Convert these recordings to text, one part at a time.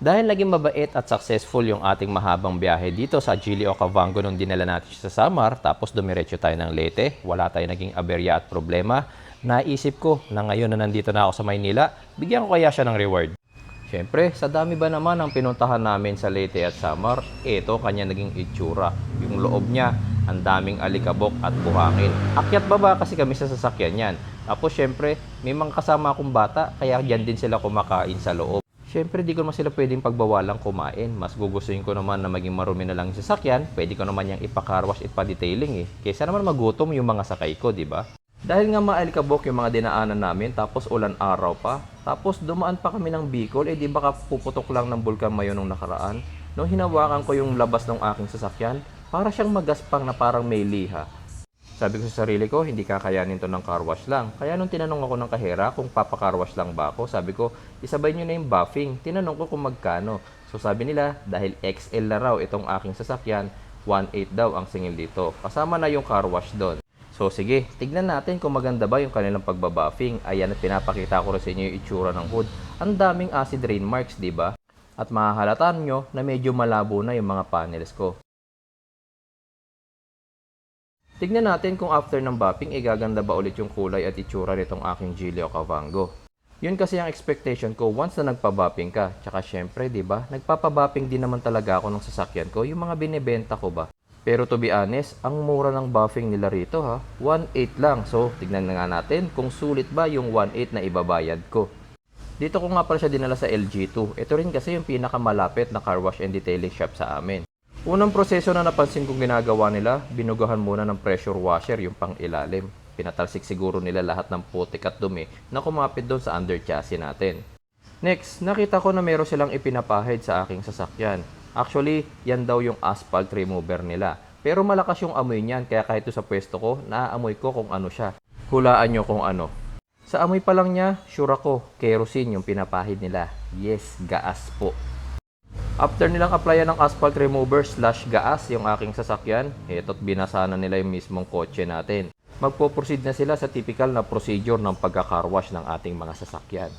Dahil naging mabait at successful yung ating mahabang biyahe dito sa Gili Okavango nung dinala natin siya sa Samar, tapos dumiretso tayo ng Leyte, wala tayong naging aberya at problema, naisip ko na ngayon na nandito na ako sa Maynila, bigyan ko kaya siya ng reward. Siyempre, sa dami ba naman ang pinuntahan namin sa Leyte at Samar, ito kanya naging itsura. Yung loob niya, ang daming alikabok at buhangin. Akyat baba kasi kami sa sasakyan yan. Tapos siyempre, may mga kasama akong bata, kaya dyan din sila kumakain sa loob. Siyempre, di ko naman sila pwedeng pagbawalang kumain. Mas gugustuhin ko naman na maging marumi na lang yung sasakyan. Pwede ko naman yung ipakarwash at pa-detailing eh. Kaysa naman magutom yung mga sakay ko, di ba? Dahil nga maalikabok yung mga dinaanan namin, tapos ulan araw pa, tapos dumaan pa kami ng Bicol, eh di baka puputok lang ng Bulkan Mayon nung nakaraan. Nung hinawakan ko yung labas ng aking sasakyan, para siyang magaspang na parang may liha. Sabi ko sa sarili ko, hindi kakayanin to ng car wash lang. Kaya nung tinanong ako ng kahera kung papacar wash lang ba ako, sabi ko, isabay nyo na yung buffing. Tinanong ko kung magkano. So sabi nila, dahil XL na raw itong aking sasakyan, 1.8 daw ang singil dito. Kasama na yung car wash doon. So sige, tignan natin kung maganda ba yung kanilang pagbabuffing. Ayan at pinapakita ko rin sa inyo yung itsura ng hood. Ang daming acid rain marks, di ba? At mahahalatan nyo na medyo malabo na yung mga panels ko. Tignan natin kung after ng buffing, gaganda ba ulit yung kulay at itsura nitong aking Gili Okavango. Yun kasi ang expectation ko once na nagpa-buffing ka. Tsaka syempre, di ba? Nagpapa-buffing din naman talaga ako ng sasakyan ko, yung mga binebenta ko ba. Pero to be honest, ang mura ng buffing nila rito ha, 1.8 lang. So, tignan na nga natin kung sulit ba yung 1.8 na ibabayad ko. Dito ko nga pala siya dinala sa LG2. Ito rin kasi yung pinakamalapit na car wash and detailing shop sa amin. Unang proseso na napansin kong ginagawa nila, binugahan muna ng pressure washer yung pang ilalim. Pinatalsik siguro nila lahat ng putik at dumi na kumapit doon sa under chassis natin. Next, nakita ko na meron silang ipinapahid sa aking sasakyan. Actually, yan daw yung asphalt remover nila. Pero malakas yung amoy niyan, kaya kahit sa pwesto ko, naaamoy ko kung ano siya. Hulaan nyo kung ano. Sa amoy pa lang niya, sure ako, kerosene yung pinapahid nila. Yes, gaas po. After nilang applyan ng asphalt remover / gaas yung aking sasakyan, eto't binasa na nila yung mismong kotse natin. Magpo-proceed na sila sa typical na procedure ng pagka-carwash ng ating mga sasakyan.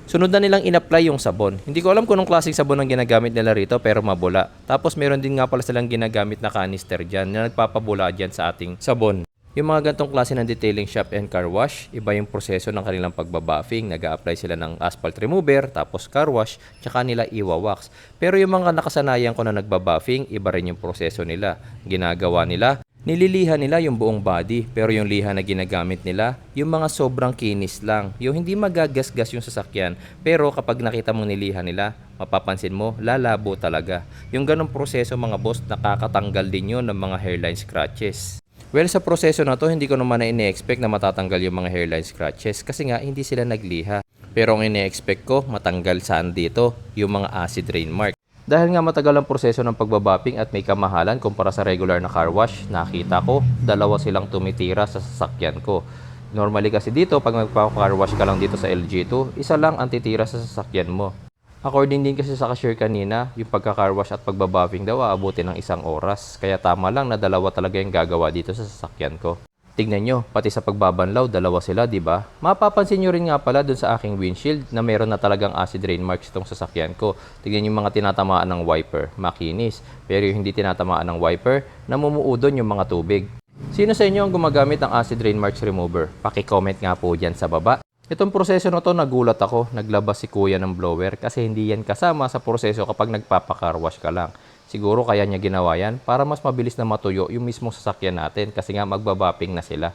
Sunod na nilang in-apply yung sabon. Hindi ko alam kung anong klaseng sabon ang ginagamit nila rito pero mabula. Tapos meron din nga pala silang ginagamit na canister dyan na nagpapabula dyan sa ating sabon. Yung mga gantong klase ng detailing shop and car wash, iba yung proseso ng kanilang pagbabuffing. Nag-a-apply sila ng asphalt remover, tapos car wash, tsaka nila iwa-wax. Pero yung mga nakasanayan ko na nagbabuffing, iba rin yung proseso nila. Ginagawa nila, nililiha nila yung buong body, pero yung liha na ginagamit nila, yung mga sobrang kinis lang. Yung hindi magagasgas yung sasakyan, pero kapag nakita mong niliha nila, mapapansin mo, lalabo talaga. Yung ganong proseso mga boss, nakakatanggal din yun ng mga hairline scratches. Well, sa proseso na to, hindi ko naman na ine-expect na matatanggal yung mga hairline scratches kasi nga hindi sila nagliha. Pero ang ine-expect ko, matanggal saan dito yung mga acid rain mark. Dahil nga matagal ang proseso ng pagbabuffing at may kamahalan kumpara sa regular na car wash, nakita ko, dalawa silang tumitira sa sasakyan ko. Normally kasi dito, pag magpa-car wash ka lang dito sa LG2, isa lang ang titira sa sasakyan mo. According din kasi sa cashier kanina, yung pagka-car wash at pagbabuffing daw aabutin ng 1 oras. Kaya tama lang na dalawa talaga yung gagawa dito sa sasakyan ko. Tignan nyo, pati sa pagbabanlaw, dalawa sila, di ba? Mapapansin nyo rin nga pala dun sa aking windshield na meron na talagang acid rain marks itong sasakyan ko. Tignan yung mga tinatamaan ng wiper, makinis. Pero yung hindi tinatamaan ng wiper, namumuudon yung mga tubig. Sino sa inyo ang gumagamit ng acid rain marks remover? Paki-comment nga po dyan sa baba. Itong proseso na to, nagulat ako, naglabas si kuya ng blower kasi hindi yan kasama sa proseso kapag nagpapa-car wash ka lang. Siguro kaya niya ginawa yan para mas mabilis na matuyo yung mismong sasakyan natin kasi nga magbabapping na sila.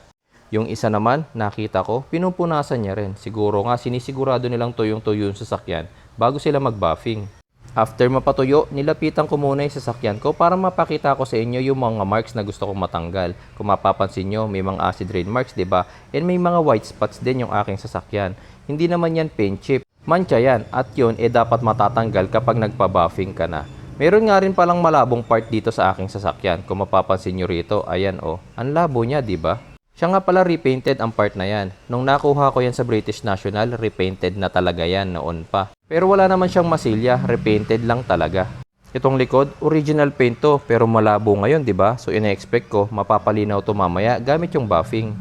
Yung isa naman, nakita ko, pinupunasan niya rin. Siguro nga sinisigurado nilang tuyong-tuyo yung sasakyan bago sila magbuffing. After mapatuyo, nilapitan ko muna yung sasakyan ko para mapakita ko sa inyo yung mga marks na gusto kong matanggal. Kung mapapansin nyo, may mga acid rain marks, diba? And may mga white spots din yung aking sasakyan. Hindi naman yan paint chip. Mancha yan at yun dapat matatanggal kapag nagpa-buffing ka na. Meron nga rin palang malabong part dito sa aking sasakyan. Kung mapapansin nyo rito, ayan ang labo niya, diba? Siya nga pala repainted ang part na yan. Nung nakuha ko yan sa British National, repainted na talaga yan noon pa. Pero wala naman siyang masilya, repainted lang talaga. Itong likod, original paint to, pero malabo ngayon, di ba? So ina-expect ko, mapapalinaw to mamaya gamit yung buffing.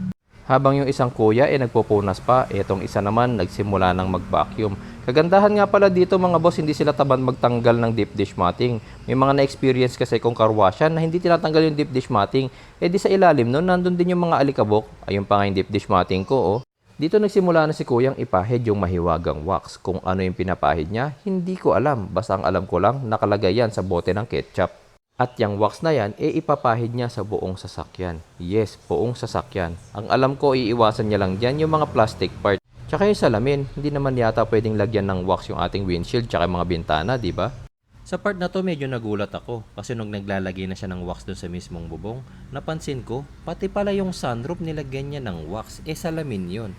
Habang yung isang kuya nagpupunas pa, etong isa naman nagsimula ng mag-vacuum. Kagandahan nga pala dito mga boss, hindi sila tamad magtanggal ng deep dish matting. May mga na-experience kasi kung karwasyan na hindi tinatanggal yung deep dish matting, di sa ilalim nun, nandun din yung mga alikabok. Ayun pa nga yung deep dish matting ko, oh. Dito nagsimula na si kuyang ipahid yung mahiwagang wax. Kung ano yung pinapahid niya, hindi ko alam. Basta ang alam ko lang, nakalagay yan sa bote ng ketchup. At yung wax na yan, ipapahid niya sa buong sasakyan. Yes, buong sasakyan. Ang alam ko, iiwasan niya lang dyan yung mga plastic part. Tsaka yung salamin, hindi naman yata pwedeng lagyan ng wax yung ating windshield tsaka yung mga bintana, di ba? Sa part na to medyo nagulat ako kasi nung naglalagay na siya ng wax dun sa mismong bubong, napansin ko, pati pala yung sunroof nilagyan niya ng wax, salamin yun.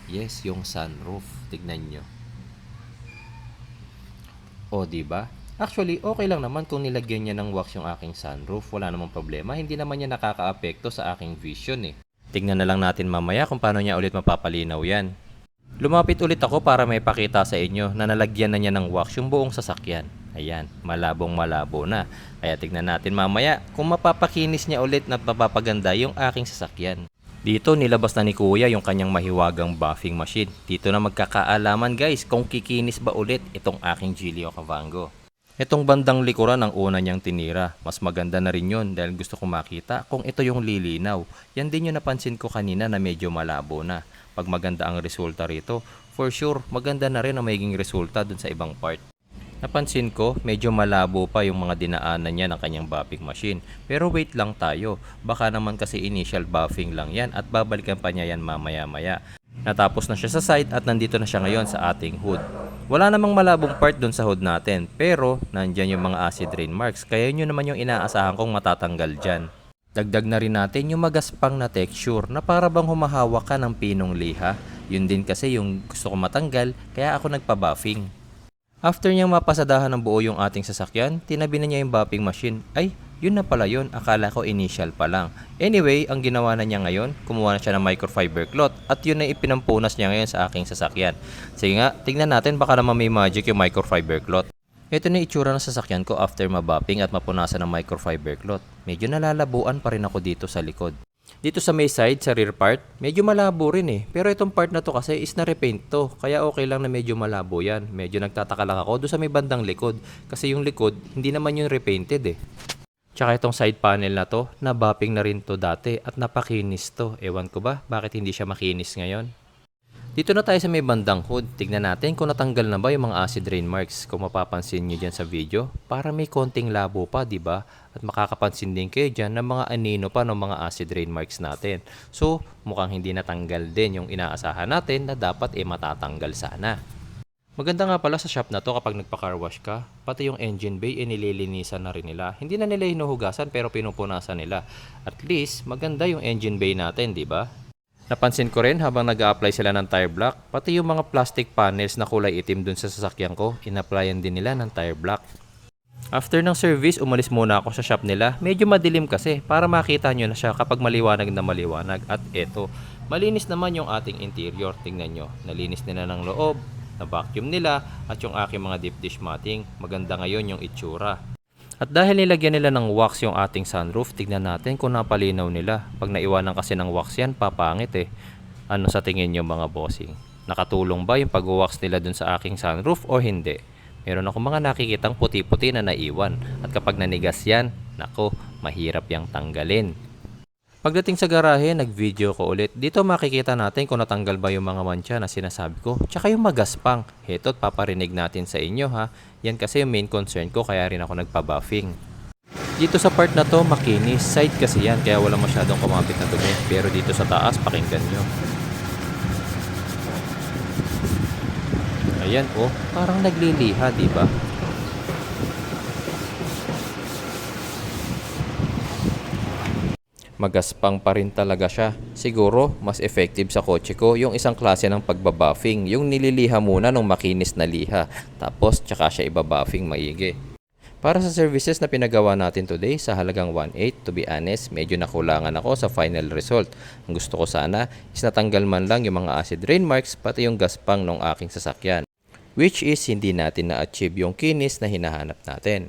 Yes, yung sunroof. Tignan nyo. O, di ba? Actually, okay lang naman kung nilagyan niya ng wax yung aking sunroof. Wala namang problema. Hindi naman niya nakakaapekto sa aking vision eh. Tignan na lang natin mamaya kung paano niya ulit mapapalinaw yan. Lumapit ulit ako para may pakita sa inyo na nalagyan na niya ng wax yung buong sasakyan. Ayan, malabong malabo na. Kaya tignan natin mamaya kung mapapakinis niya ulit na mapapaganda yung aking sasakyan. Dito nilabas na ni Kuya yung kanyang mahiwagang buffing machine. Dito na magkakaalaman guys kung kikinis ba ulit itong aking Giglio Cavango. Itong bandang likuran ang una niyang tinira. Mas maganda na rin yun dahil gusto kong makita kung ito yung lilinaw. Yan din yung napansin ko kanina na medyo malabo na. Pag maganda ang resulta rito, for sure maganda na rin ang magiging resulta dun sa ibang part. Napansin ko, medyo malabo pa yung mga dinaanan niya ng kanyang buffing machine. Pero wait lang tayo, baka naman kasi initial buffing lang yan at babalikan pa niya yan mamaya-maya. Natapos na siya sa side at nandito na siya ngayon sa ating hood. Wala namang malabong part doon sa hood natin, pero nandyan yung mga acid rain marks, kaya yun naman yung inaasahan kong matatanggal dyan. Dagdag na rin natin yung magaspang na texture na para bang humahawak ka ng pinong liha. Yun din kasi yung gusto kong matanggal, kaya ako nagpa-buffing. After niyang mapasadahan ng buo yung ating sasakyan, tinabi na niya yung buffing machine. Ay, yun na pala yun. Akala ko initial pa lang. Anyway, ang ginawa na niya ngayon, kumuha na siya ng microfiber cloth at yun na ipinampunas niya ngayon sa aking sasakyan. Sige nga, tignan natin baka naman may magic yung microfiber cloth. Ito na itsura ng sasakyan ko after mabuffing at mapunasan ng microfiber cloth. Medyo nalalabuan pa rin ako dito sa likod. Dito sa may side, sa rear part, medyo malabo rin eh. Pero itong part na to kasi is na-repaint to. Kaya okay lang na medyo malabo yan. Medyo nagtataka lang ako doon sa may bandang likod. Kasi yung likod, hindi naman yung repainted eh. Tsaka itong side panel na to, nabuffing na rin to dati at napakinis to. Ewan ko ba, bakit hindi siya makinis ngayon? Dito na tayo sa may bandang hood. Tignan natin kung natanggal na ba yung mga acid rain marks. Kung mapapansin nyo dyan sa video, para may konting labo pa, di ba? At makakapansin din kayo dyan ng mga anino pa ng mga acid rain marks natin. So, mukhang hindi natanggal din yung inaasahan natin na dapat matatanggal sana. Maganda nga pala sa shop na to kapag nagpa-car wash ka, pati yung engine bay nililinisan na rin nila. Hindi na nila hinuhugasan pero pinupunasan nila. At least, maganda yung engine bay natin, di ba? Napansin ko rin habang nag-a-apply sila ng tire block, pati yung mga plastic panels na kulay itim dun sa sasakyan ko, in-applyan din nila ng tire block. After ng service, umalis muna ako sa shop nila. Medyo madilim kasi para makita nyo na siya kapag maliwanag na maliwanag. At eto, malinis naman yung ating interior. Tingnan nyo, nalinis nila ng loob, na-vacuum nila, at yung aking mga deep dish matting. Maganda ngayon yung itsura. At dahil nilagyan nila ng wax yung ating sunroof, tignan natin kung napalinaw nila. Pag naiwanan kasi ng wax yan, papangit eh. Ano sa tingin nyo mga bossing? Nakatulong ba yung pag-wax nila dun sa aking sunroof o hindi? Meron ako mga nakikitang puti-puti na naiwan. At kapag nanigas yan, nako, mahirap yang tanggalin. Pagdating sa garahe, nag-video ko ulit. Dito makikita natin kung natanggal ba yung mga mancha na sinasabi ko. Tsaka yung magaspang. Heto't paparinig natin sa inyo ha. Yan kasi yung main concern ko kaya rin ako nagpa-buffing. Dito sa part na to, makinis. Side kasi yan kaya wala masyadong kumapit na dumi. Pero dito sa taas, pakinggan nyo. Ayan oh, parang nagliliha, di ba? Magaspang pa rin talaga siya. Siguro, mas effective sa kotse ko yung isang klase ng pagbabuffing. Yung nililiha muna ng makinis na liha. Tapos, tsaka siya ibabuffing maigi. Para sa services na pinagawa natin today sa halagang 1.8, to be honest, medyo nakulangan ako sa final result. Ang gusto ko sana is natanggal man lang yung mga acid rain marks pati yung gaspang ng aking sasakyan. Which is hindi natin na-achieve yung kinis na hinahanap natin.